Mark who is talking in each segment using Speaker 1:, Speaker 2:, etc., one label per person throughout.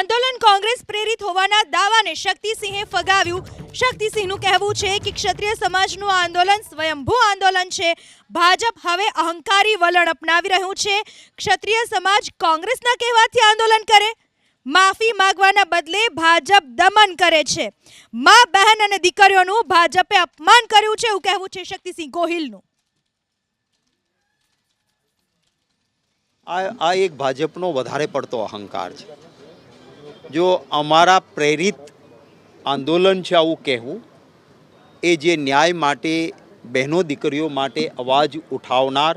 Speaker 1: આંદોલન કોંગ્રેસ પ્રેરિત હોવાના દાવાને શક્તિસિંહે ફગાવ્યું। શક્તિસિંહનું કહેવું છે કે ક્ષત્રિય સમાજનું આંદોલન સ્વયંભૂ આંદોલન છે। ભાજપ હવે અહંકારી વલણ અપનાવી રહ્યું છે। ક્ષત્રિય સમાજ કોંગ્રેસના કહેવાથી આંદોલન કરે, માફી માંગવાના બદલે ભાજપ દમન કરે છે। મા બહેન અને દીકરીઓનું ભાજપે અપમાન કર્યું છે, એવું કહેવું છે શક્તિસિંહ ગોહિલનું।
Speaker 2: આ એક ભાજપનો વધારે પડતો અહંકાર છે। જો અમારા પ્રેરિત આંદોલન છે આવું કહેવું, એ જે ન્યાય માટે, બહેનો દીકરીઓ માટે અવાજ ઉઠાવનાર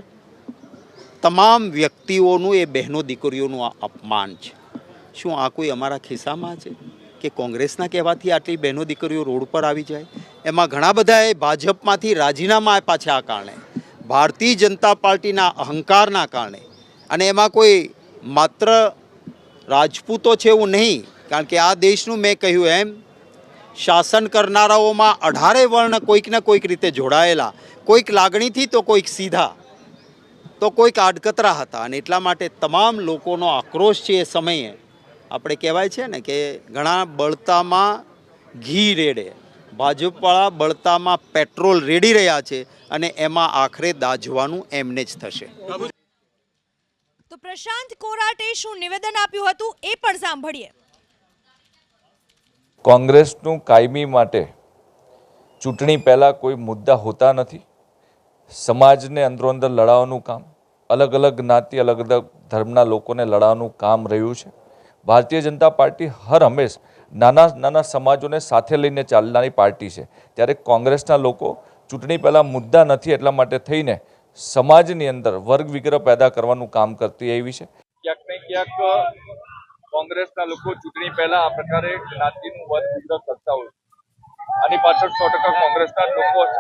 Speaker 2: તમામ વ્યક્તિઓનું, એ બહેનો દીકરીઓનું આ અપમાન છે। શું આ કોઈ અમારા ખિસ્સામાં છે કે કોંગ્રેસના કહેવાથી આટલી બહેનો દીકરીઓ રોડ પર આવી જાય? એમાં ઘણા બધાએ ભાજપમાંથી રાજીનામા આપ્યા છે આ કારણે, ભારતીય જનતા પાર્ટીના અહંકારના કારણે। અને એમાં કોઈ માત્ર રાજપૂતો છે એવું નહીં, કારણ કે આ દેશનું મેં કહ્યું એમ શાસન કરનારાઓમાં 18 વર્ણ કોઈક ને કોઈક રીતે જોડાયેલા, કોઈક લાગણીથી તો કોઈક સીધા તો કોઈક આડકતરા હતા। અને એટલા માટે તમામ લોકોનો આક્રોશ છે એ સમયે, આપણે કહેવાય છે ને કે ઘણા બળતામાં ઘી રેડે, ભાજપવાળા બળતામાં પેટ્રોલ રેડી રહ્યા છે અને એમાં આખરે દાઝવાનું એમને જ થશે।
Speaker 1: તો પ્રશાંત કોરાટે શું નિવેદન આપ્યું હતું એ પણ સાંભળીએ।
Speaker 3: કોંગ્રેસનું કાયમી માટે ચૂંટણી પહેલાં કોઈ મુદ્દા હોતા નથી। સમાજને અંદરોઅંદર લડાવવાનું કામ, અલગ અલગ જ્ઞાતિ, અલગ અલગ ધર્મના લોકોને લડાવવાનું કામ રહ્યું છે। ભારતીય જનતા પાર્ટી હર હંમેશ નાના નાના સમાજોને સાથે લઈને ચાલનારી પાર્ટી છે, ત્યારે કોંગ્રેસના લોકો ચૂંટણી પહેલાં મુદ્દા નથી એટલા માટે થઈને સમાજની અંદર વર્ગ વિગ્રહ પેદા કરવાનું કામ કરતી એવી છે। ક્યાંક ને ક્યાંક કોંગ્રેસના લોકો ચૂંટણી પહેલા આ પ્રકારે જ્ઞાતિનું વર્ગ વિગ્રહ કરતા હોય, આની પાછળ 100% કોંગ્રેસના લોકો છે।